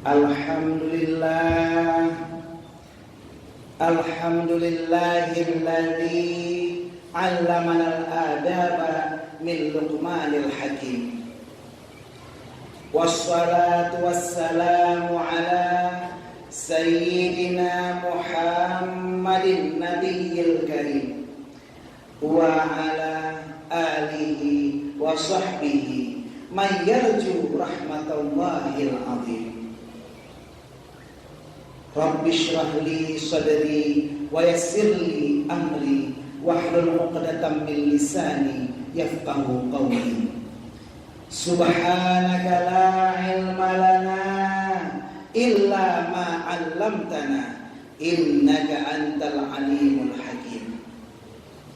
Alhamdulillah, alhamdulillahilladzi 'allamana al-adaba min Luqmanil Hakim. Wassalatu wassalamu ala sayyidina Muhammadin Nabiyil Karim wa ala alihi wa sahbihi man yarju rahmatallahil azim. Rabbi shrah li sadri wa yassir li amri wahlul 'uqdatam min lisani yafqahu qawli. Subhanaka la ilma lana illa ma 'allamtana innaka antal alimul hakim.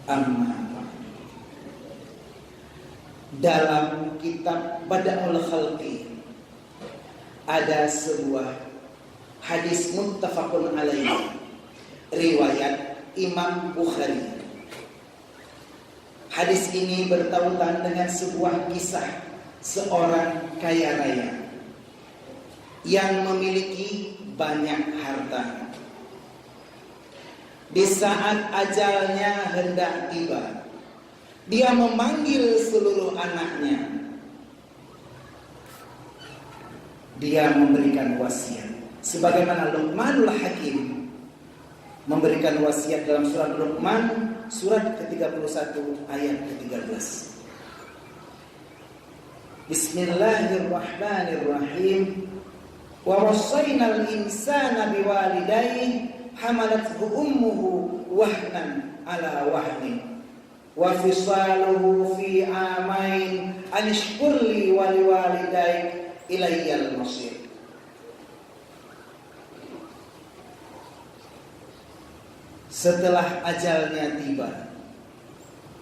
Amma ba'du. Dalam kitab Bada'ul Khalqi ada sebuah hadis muttafaqun alaihi riwayat Imam Bukhari. Hadis ini bertautan dengan sebuah kisah seorang kaya raya yang memiliki banyak harta. Di saat ajalnya hendak tiba, dia memanggil seluruh anaknya. Dia memberikan wasiat. Sebagaimana Luqmanul Hakim memberikan wasiat dalam surat Luqman surat ke-31 ayat ke-13. Bismillahirrahmanirrahim. Wa wassaynal insana biwalidayhi hamalathu ummuhu wahnan ala wahnin wa fisaluhu fi amain an ishkurli wa liwalidayk ilayyal masir. Setelah ajalnya tiba,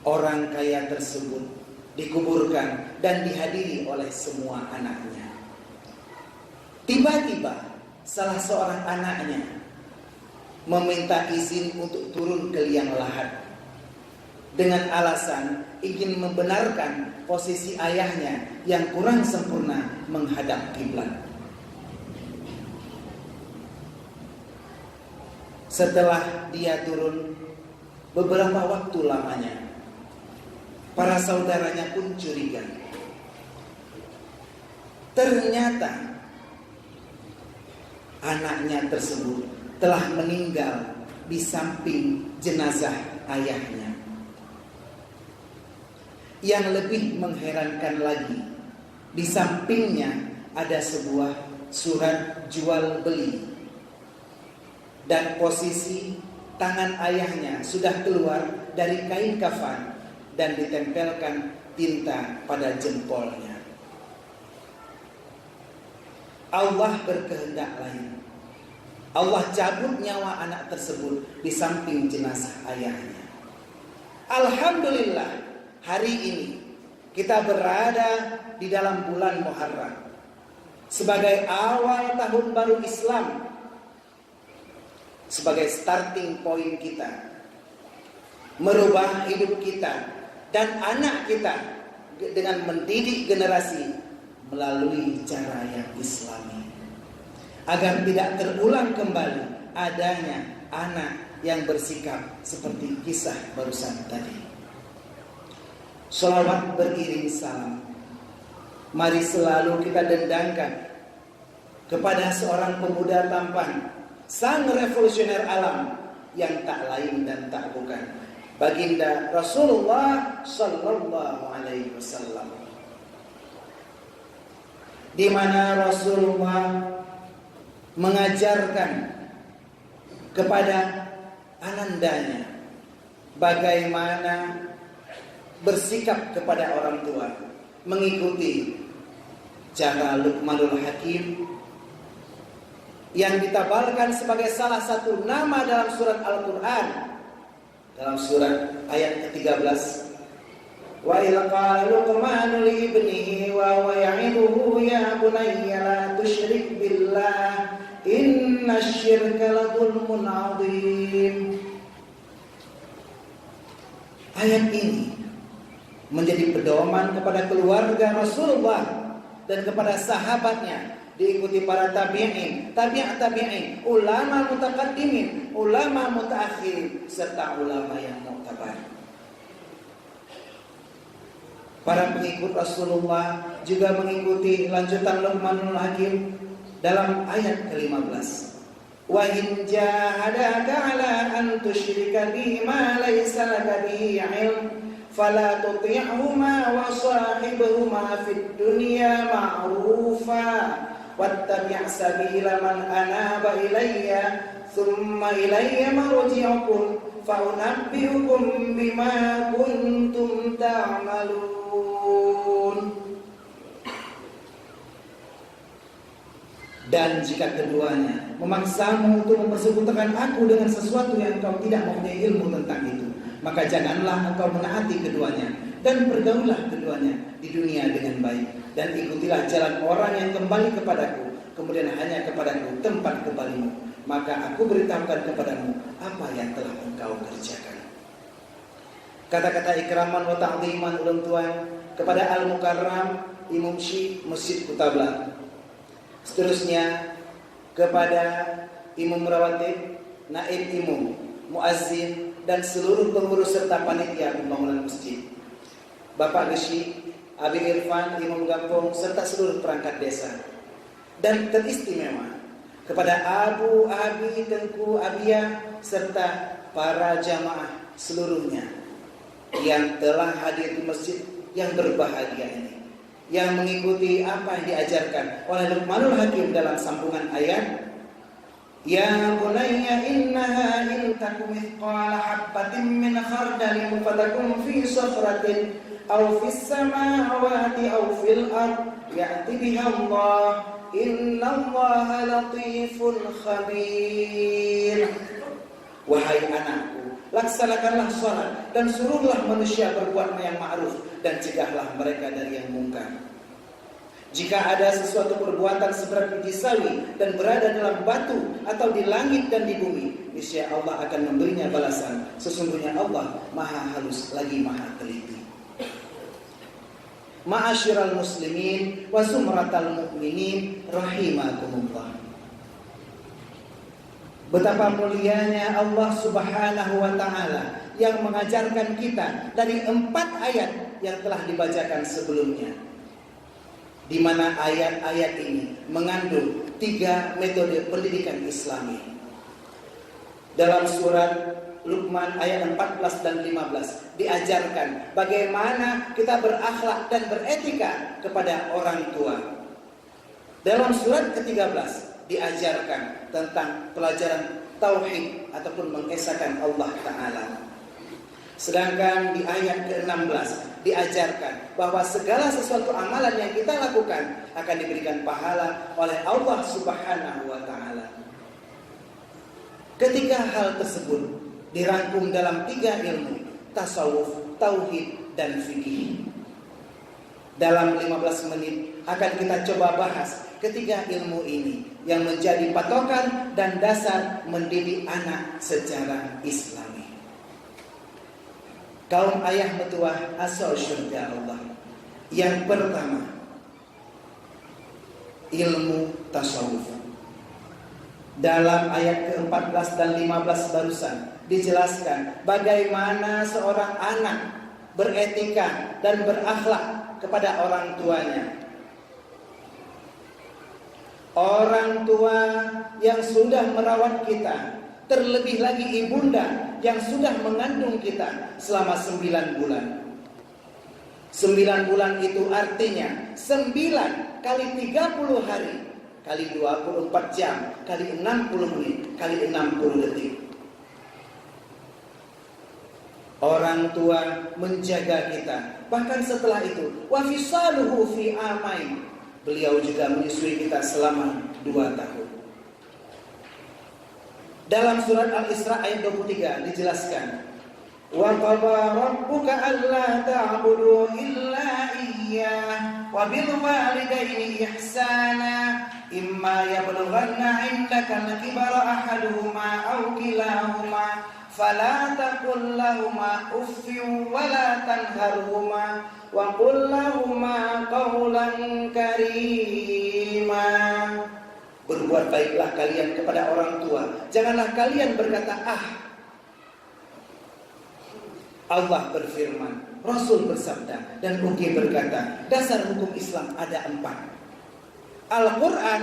orang kaya tersebut dikuburkan dan dihadiri oleh semua anaknya. Tiba-tiba salah seorang anaknya meminta izin untuk turun ke liang lahat dengan alasan ingin membenarkan posisi ayahnya yang kurang sempurna menghadap kiblat. Setelah dia turun beberapa waktu lamanya, para saudaranya pun curiga. Ternyata anaknya tersebut telah meninggal di samping jenazah ayahnya. Yang lebih mengherankan lagi, di sampingnya ada sebuah surat jual beli. Dan posisi tangan ayahnya sudah keluar dari kain kafan dan ditempelkan tinta pada jempolnya. Allah berkehendak lain. Allah cabut nyawa anak tersebut di samping jenazah ayahnya. Alhamdulillah, hari ini kita berada di dalam bulan Muharram sebagai awal tahun baru Islam, sebagai starting point kita merubah hidup kita dan anak kita dengan mendidik generasi melalui cara yang Islami, agar tidak terulang kembali adanya anak yang bersikap seperti kisah barusan tadi. Sholawat beriring salam mari selalu kita dendangkan kepada seorang pemuda tampan, sang revolusioner alam yang tak lain dan tak bukan baginda Rasulullah sallallahu alaihi wasallam, di mana Rasulullah mengajarkan kepada anandanya bagaimana bersikap kepada orang tua, mengikuti cara Luqmanul Hakim yang ditabalkan sebagai salah satu nama dalam surat Al-Quran, dalam surat ayat ke-13. Wa idh qala Luqmanu li ibnihi wa huwa ya'iduhu ya bunayya la tusyrik billah innasyirka la dzulmun 'adzim. Ayat ini menjadi pedoman kepada keluarga Rasulullah dan kepada sahabatnya diikuti para tabi'in, tabi'in, ulama mutaqaddimin, ulama mutaakhirin, serta ulama yang mu'tabar. Para pengikut Rasulullah juga mengikuti lanjutan Luqmanul Hakim dalam ayat ke-15. Wa in jahadaka ala an tusyrika bi ma laysa laka bihi 'ilm fala tuti'huma wa sahibhuma fid dunya ma'rufa wattabi' sabila man anaba ilayya thumma ilayya marji'ukum fa unabbi'ukum bima kuntum ta'malun. Dan jika keduanya memaksamu untuk mempersekutukan aku dengan sesuatu yang engkau tidak mempunyai ilmu tentang itu, maka janganlah engkau menaati keduanya dan pergaulah keduanya di dunia dengan baik, dan ikutilah jalan orang yang kembali kepadaku, kemudian hanya kepadaku tempat kembalimu, maka aku beritahukan kepadamu apa yang telah engkau kerjakan. Kata-kata ikraman wa ta'dhiman ulun tuan kepada Al-Mukarram Imam Syekh Masjid Kutablah. Seterusnya kepada Imam Rawatib, Naib Imam, Muazzin, dan seluruh pengurus serta panitia pembangunan masjid, Bapak Geshi, Abi Irfan, Imam Gampung, serta seluruh perangkat desa. Dan teristimewa kepada Abu, Abi, Tengku, Abia, serta para jamaah seluruhnya yang telah hadir di masjid yang berbahagia ini, yang mengikuti apa yang diajarkan oleh Luqmanul Hakim dalam sambungan ayat, Ya bunayya innaha in takum mithqala habbatin min khardalin fatakum fi sakhratin aw fis samawati aw fil ard ya'ti biha Allah innallaha latifun khabir. Wahai anakku, laksanakanlah salat dan suruhlah manusia berbuat yang ma'ruf dan cegahlah mereka dari yang mungkar. Jika ada sesuatu perbuatan seberat biji sawi dan berada dalam batu atau di langit dan di bumi, niscaya Allah akan memberinya balasan. Sesungguhnya Allah Maha halus lagi Maha teliti. Ma'asyiral muslimin wa zumratal mu'minin rahimakumullah. Betapa mulianya Allah Subhanahu wa taala yang mengajarkan kita dari 4 ayat yang telah dibacakan sebelumnya, di mana ayat-ayat ini mengandung 3 metode pendidikan Islami. Dalam surat Luqman ayat 14 dan 15 diajarkan bagaimana kita berakhlak dan beretika kepada orang tua. Dalam surat ke-13 diajarkan tentang pelajaran tauhid ataupun mengesahkan Allah Ta'ala. Sedangkan di ayat ke-16 diajarkan bahwa segala sesuatu amalan yang kita lakukan akan diberikan pahala oleh Allah Subhanahu wa Ta'ala. Ketiga hal tersebut dirangkum dalam 3 ilmu, tasawuf, tauhid, dan fikih. Dalam 15 menit akan kita coba bahas ketiga ilmu ini yang menjadi patokan dan dasar mendidik anak secara Islami. Kaum ayah metuah asal syurga Allah. Yang pertama, ilmu tasawuf. Dalam ayat ke-14 dan 15 barusan dijelaskan bagaimana seorang anak beretika dan berakhlak kepada orang tuanya. Orang tua yang sudah merawat kita, terlebih lagi ibunda yang sudah mengandung kita selama 9 bulan. 9 bulan itu artinya 9 kali 30 hari, kali 24 jam, kali 60 menit, kali 60 detik. Orang tua menjaga kita. Bahkan setelah itu, wa fisaluhu fi amain. Beliau juga menyusui kita selama 2 tahun. Dalam surat Al-Isra ayat 23 dijelaskan, wa qada rabbuka alla ta'budu illa iyyah wa bil walidayni ihsana imma yablughanna 'indaka al-kibara ahaduhuma aw kilahuma fala taqul lahuma uffin wa la tanharhuma wa qul lahuma qawlan karima. Berbuat baiklah kalian kepada orang tua, janganlah kalian berkata ah. Allah berfirman, Rasul bersabda, dan Uki berkata, dasar hukum Islam ada 4. Al-Quran,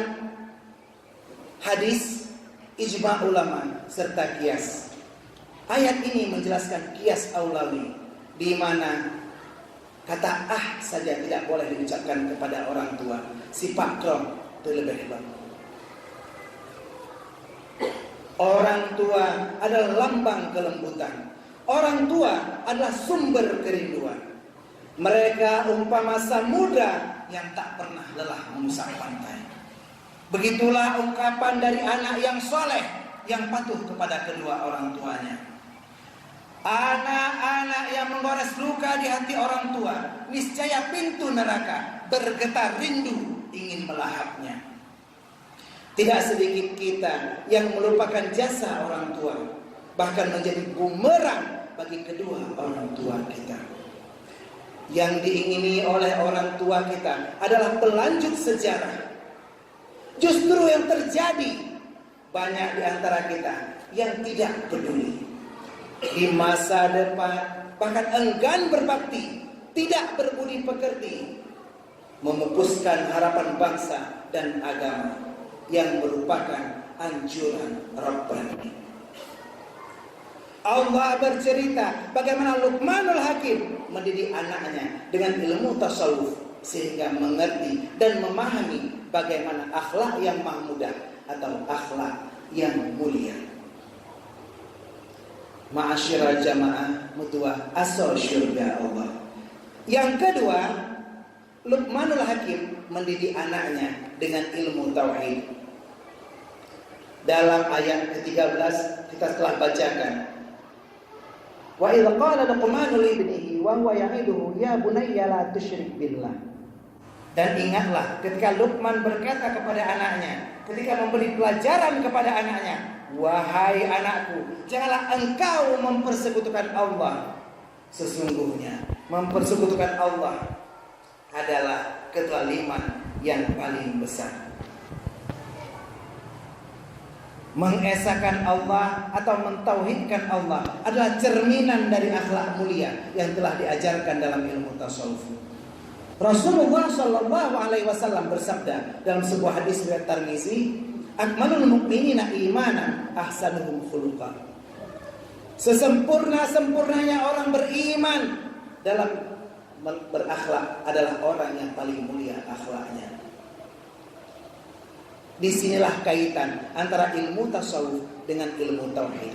hadis, ijma' ulama, serta kias. Ayat ini menjelaskan kias aulawi, di mana kata ah saja tidak boleh diucapkan kepada orang tua. Si pakrom terlebih hebat. Orang tua adalah lambang kelembutan. Orang tua adalah sumber kerinduan. Mereka umpama samudra yang tak pernah lelah mengusap pantai. Begitulah ungkapan dari anak yang soleh, yang patuh kepada kedua orang tuanya. Anak-anak yang menggores luka di hati orang tua, niscaya pintu neraka bergetar rindu ingin melahapnya. Tidak sedikit kita yang melupakan jasa orang tua, bahkan menjadi bumerang bagi kedua orang tua kita. Yang diingini oleh orang tua kita adalah pelanjut sejarah. Justru yang terjadi, banyak di antara kita yang tidak peduli. Di masa depan bahkan enggan berbakti, tidak berbudi pekerti, memupuskan harapan bangsa dan agama yang merupakan anjuran Rabbani. Allah bercerita bagaimana Luqmanul Hakim mendidik anaknya dengan ilmu tasawuf sehingga mengerti dan memahami bagaimana akhlak yang mahmudah atau akhlak yang mulia. Ma'asyiral jamaah mutuah asal syurga Allah. Yang kedua, Luqmanul Hakim mendidik anaknya dengan ilmu tauhid. Dalam ayat ke-13 kita telah bacakan, wa idz qala Luqmanu li ibnihi wa huwa ya'iduhu ya bunayya la tusyrik billah. Dan ingatlah ketika Luqman berkata kepada anaknya, ketika memberi pelajaran kepada anaknya, wahai anakku, janganlah engkau mempersekutukan Allah. Sesungguhnya mempersekutukan Allah adalah kezaliman yang paling besar. Mengesahkan Allah atau mentauhidkan Allah adalah cerminan dari akhlak mulia yang telah diajarkan dalam ilmu tasawuf. Rasulullah Shallallahu Alaihi Wasallam bersabda dalam sebuah hadis riwayat Tirmizi, "Akmalul mu'minina imanan ahsanuhum khuluqan." Sesempurna-sempurnanya orang beriman dalam berakhlak adalah orang yang paling mulia akhlaknya. Disinilah kaitan antara ilmu tasawuf dengan ilmu tauhid.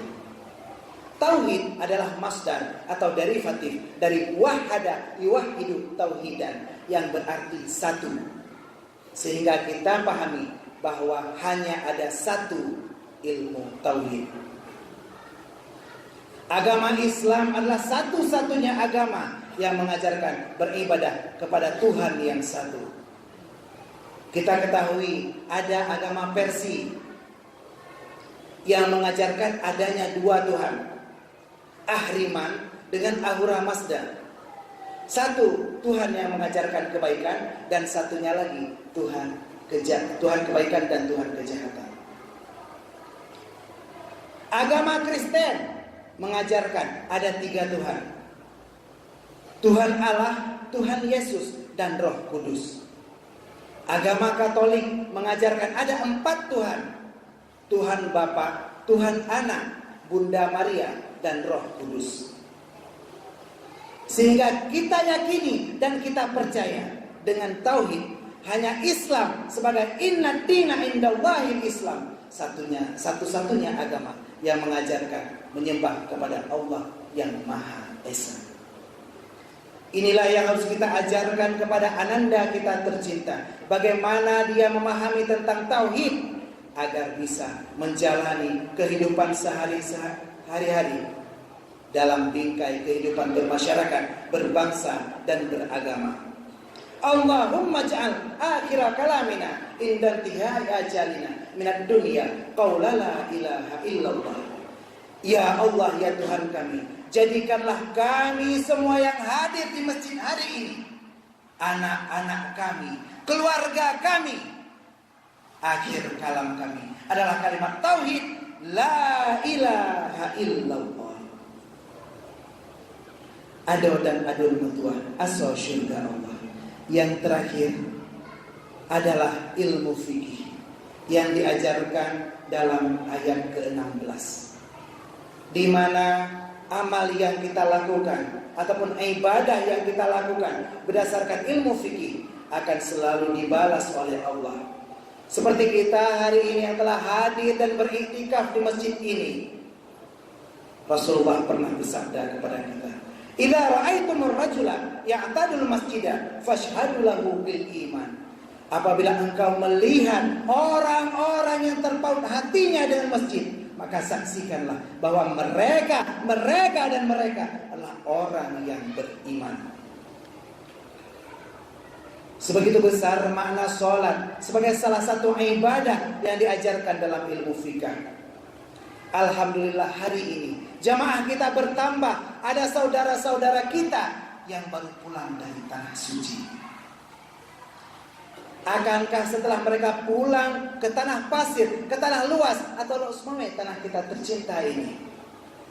Tauhid adalah masdar atau derivatif dari wahada yuwahidu tauhidan yang berarti satu. Sehingga kita pahami bahwa hanya ada satu ilmu tauhid. Agama Islam adalah satu-satunya agama yang mengajarkan beribadah kepada Tuhan yang satu. Kita ketahui ada agama Persia yang mengajarkan adanya dua Tuhan, Ahriman dengan Ahura Mazda. Satu Tuhan yang mengajarkan kebaikan dan satunya lagi Tuhan kebaikan dan Tuhan kejahatan. Agama Kristen mengajarkan ada tiga Tuhan, Tuhan Allah, Tuhan Yesus, dan Roh Kudus. Agama Katolik mengajarkan ada 4 Tuhan, Tuhan Bapa, Tuhan Anak, Bunda Maria, dan Roh Kudus. Sehingga kita yakini dan kita percaya dengan tauhid hanya Islam sebagai inna dina indallahil Islam, satu-satunya agama yang mengajarkan menyembah kepada Allah yang Maha Esa. Inilah yang harus kita ajarkan kepada ananda kita tercinta, bagaimana dia memahami tentang tauhid agar bisa menjalani kehidupan sehari-hari dalam bingkai kehidupan bermasyarakat, berbangsa, dan beragama. Allahumma ja'al akhira kalamina inda intihai ajalina minad dunya qaula la ilaha illallah. Ya Allah, ya Tuhan kami, jadikanlah kami semua yang hadir di masjid hari ini, anak-anak kami, keluarga kami, akhir kalam kami adalah kalimat tauhid, la ilaha illallah. Ado dan adul mutuah, asal syurga Allah. Yang terakhir adalah ilmu fikih yang diajarkan dalam ayat ke-16, di mana amal yang kita lakukan ataupun ibadah yang kita lakukan berdasarkan ilmu fikih akan selalu dibalas oleh Allah. Seperti kita hari ini yang telah hadir dan beriktikaf di masjid ini, Rasulullah pernah bersabda kepada kita, "Idza ra'aitumur rajula ya'tadul masjida fashhadu lahu bil iman." Apabila engkau melihat orang-orang yang terpaut hatinya dengan masjid, maka saksikanlah bahwa mereka adalah orang yang beriman. Sebegitu besar makna sholat sebagai salah satu ibadah yang diajarkan dalam ilmu fikih. Alhamdulillah hari ini jamaah kita bertambah. Ada saudara-saudara kita yang baru pulang dari tanah suci. Akankah setelah mereka pulang ke tanah pasir, ke tanah luas atau luasnya tanah kita tercinta ini,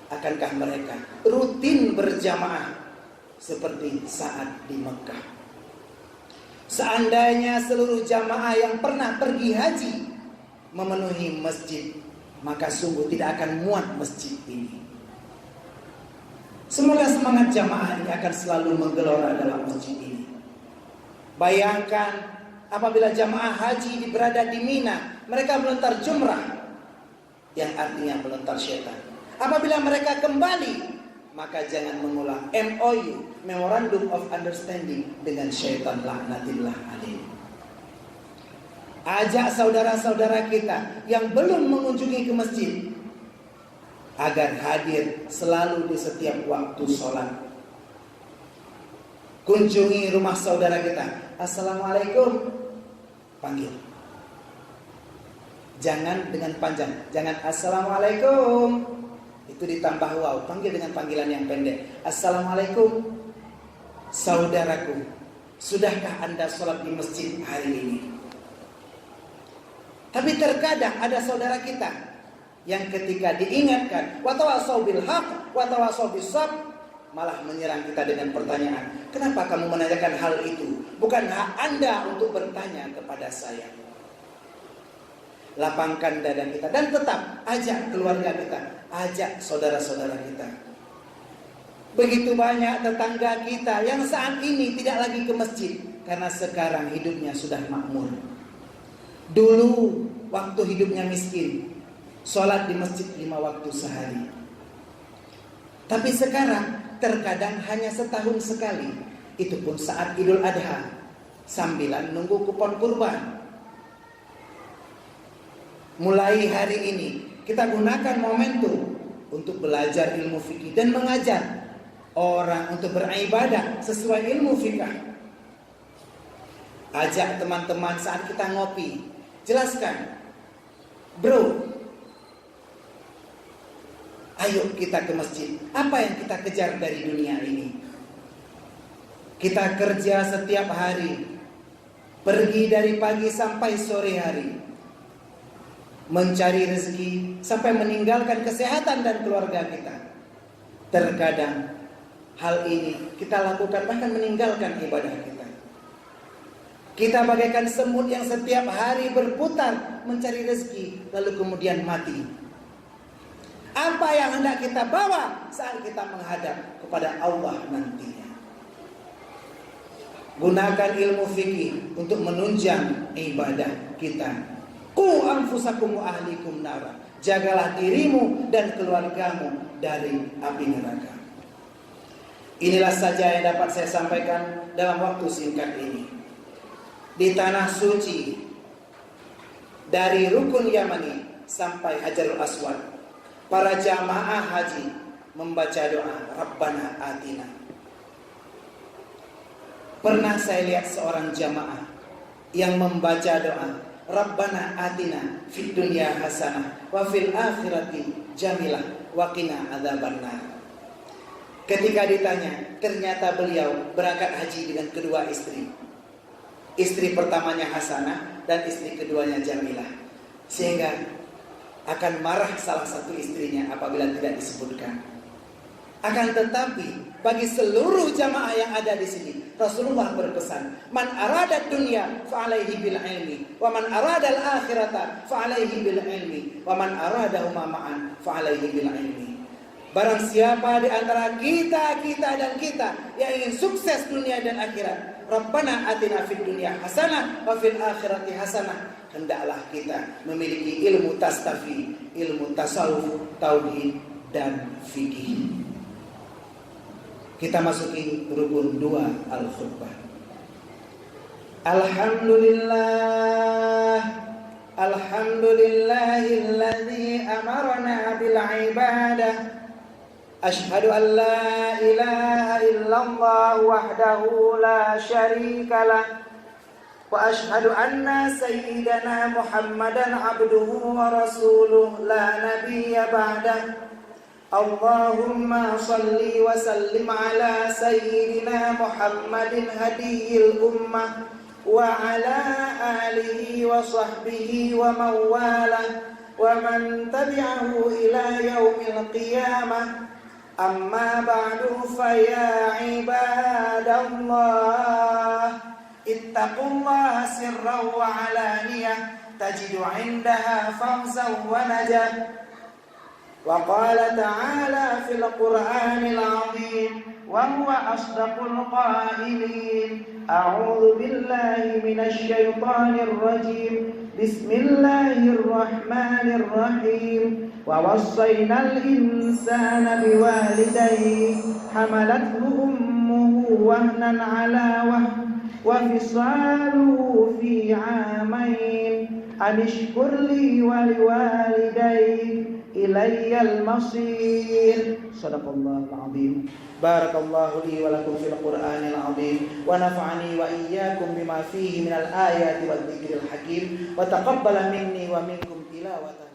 akankah mereka rutin berjamaah seperti saat di Mekah? Seandainya seluruh jamaah yang pernah pergi haji memenuhi masjid, maka sungguh tidak akan muat masjid ini. Semoga semangat jamaah ini akan selalu menggelora dalam masjid ini. Bayangkan apabila jamaah haji berada di Mina, mereka melontar jumrah, yang artinya melontar syaitan. Apabila mereka kembali, maka jangan mengulang MOU, Memorandum of Understanding, dengan syaitan laknatillah alaih. Ajak saudara-saudara kita yang belum mengunjungi ke masjid agar hadir selalu di setiap waktu sholat. Kunjungi rumah saudara kita, Assalamualaikum, panggil. Jangan dengan panjang, jangan Assalamualaikum, itu ditambah waw, panggil dengan panggilan yang pendek. Assalamualaikum, saudaraku, sudahkah Anda sholat di masjid hari ini? Tapi terkadang ada saudara kita yang ketika diingatkan watawasau bil haq watawasau bis sabr, malah menyerang kita dengan pertanyaan, kenapa kamu menanyakan hal itu? Bukan hak Anda untuk bertanya kepada saya. Lapangkan dada kita dan tetap ajak keluarga kita, ajak saudara-saudara kita. Begitu banyak tetangga kita yang saat ini tidak lagi ke masjid karena sekarang hidupnya sudah makmur. Dulu waktu hidupnya miskin, sholat di masjid 5 waktu sehari. Tapi sekarang terkadang hanya setahun sekali, itu pun saat Idul Adha, sambilan nunggu kupon kurban. Mulai hari ini kita gunakan momentum untuk belajar ilmu fikih dan mengajar orang untuk beribadah sesuai ilmu fikih. Ajak teman-teman saat kita ngopi, jelaskan, bro, ayo kita ke masjid. Apa yang kita kejar dari dunia ini? Kita kerja setiap hari, pergi dari pagi sampai sore hari, mencari rezeki sampai meninggalkan kesehatan dan keluarga kita. Terkadang hal ini kita lakukan bahkan meninggalkan ibadah kita. Kita bagaikan semut yang setiap hari berputar mencari rezeki lalu kemudian mati. Apa yang hendak kita bawa saat kita menghadap kepada Allah nantinya? Gunakan ilmu fikih untuk menunjang ibadah kita. Qu anfusakum wa ahlikum nara. Jagalah dirimu dan keluargamu dari api neraka. Inilah saja yang dapat saya sampaikan dalam waktu singkat ini. Di tanah suci, dari Rukun Yamani sampai Hajarul Aswad, para jamaah haji membaca doa Rabbana Atina. Pernah saya lihat seorang jamaah yang membaca doa Rabbana Atina fid dunya hasanah wa fil akhirati jamilah wa qina adzabannar. Ketika ditanya, ternyata beliau berangkat haji dengan kedua istri. Istri pertamanya Hasanah dan istri keduanya Jamilah. Sehingga akan marah salah satu istrinya apabila tidak disebutkan. Akan tetapi bagi seluruh jamaah yang ada di sini, Rasulullah berpesan, man arada dunya fa alaihi bil ilmi, wa man arada al akhirata fa alaihi bil ilmi, wa man aradahuma ma'an fa alaihi bil ilmi. Barang siapa di antara kita dan kita yang ingin sukses dunia dan akhirat, Rabbana atina fid dunya hasanah wa fil akhirati hasanah, hendaklah kita memiliki ilmu tastafi, ilmu tasawuf, tauhid dan fikih. Kita masuki rukun 2 al-khutbah. Alhamdulillahilladzi amarna bil ibadah. Asyhadu an la ilaha illallah wahdahu la syarika lah. Wa asyhadu anna sayyidana Muhammadan abduhu wa rasuluh la nabiyya ba'dah. Allahumma salli wa sallim ala sayyidina Muhammadin hadiyil ummah wa ala alihi wa sahbihi wa mawalah wa man tabi'ahu ila yaumil qiyamah. Amma ba'du fa ya ibadallah ittaqullaha sirran wa alaniyah tajidu 'indaha fawzan wa najah. Wa qala ta'ala fil Qur'anil 'azim wa huwa asdaqul qailin. A'udzu billahi minasy syaithanir rajim. Bismillahirrahmanirrahim. Wa wassaynal insana biwalidayhi hamalathu ummuhu wahnan 'ala wahn wa fisaluhu fi 'amain an ishkur li wa liwalidayk ilayyal masir. Shadaqallahul azim. Barakallahu li wa lakum fil Qur'anil azim wa nafa'ani wa iyyakum bima fihi minal ayati wadh dhikril hakim wa taqabbala minni wa minkum tilawatan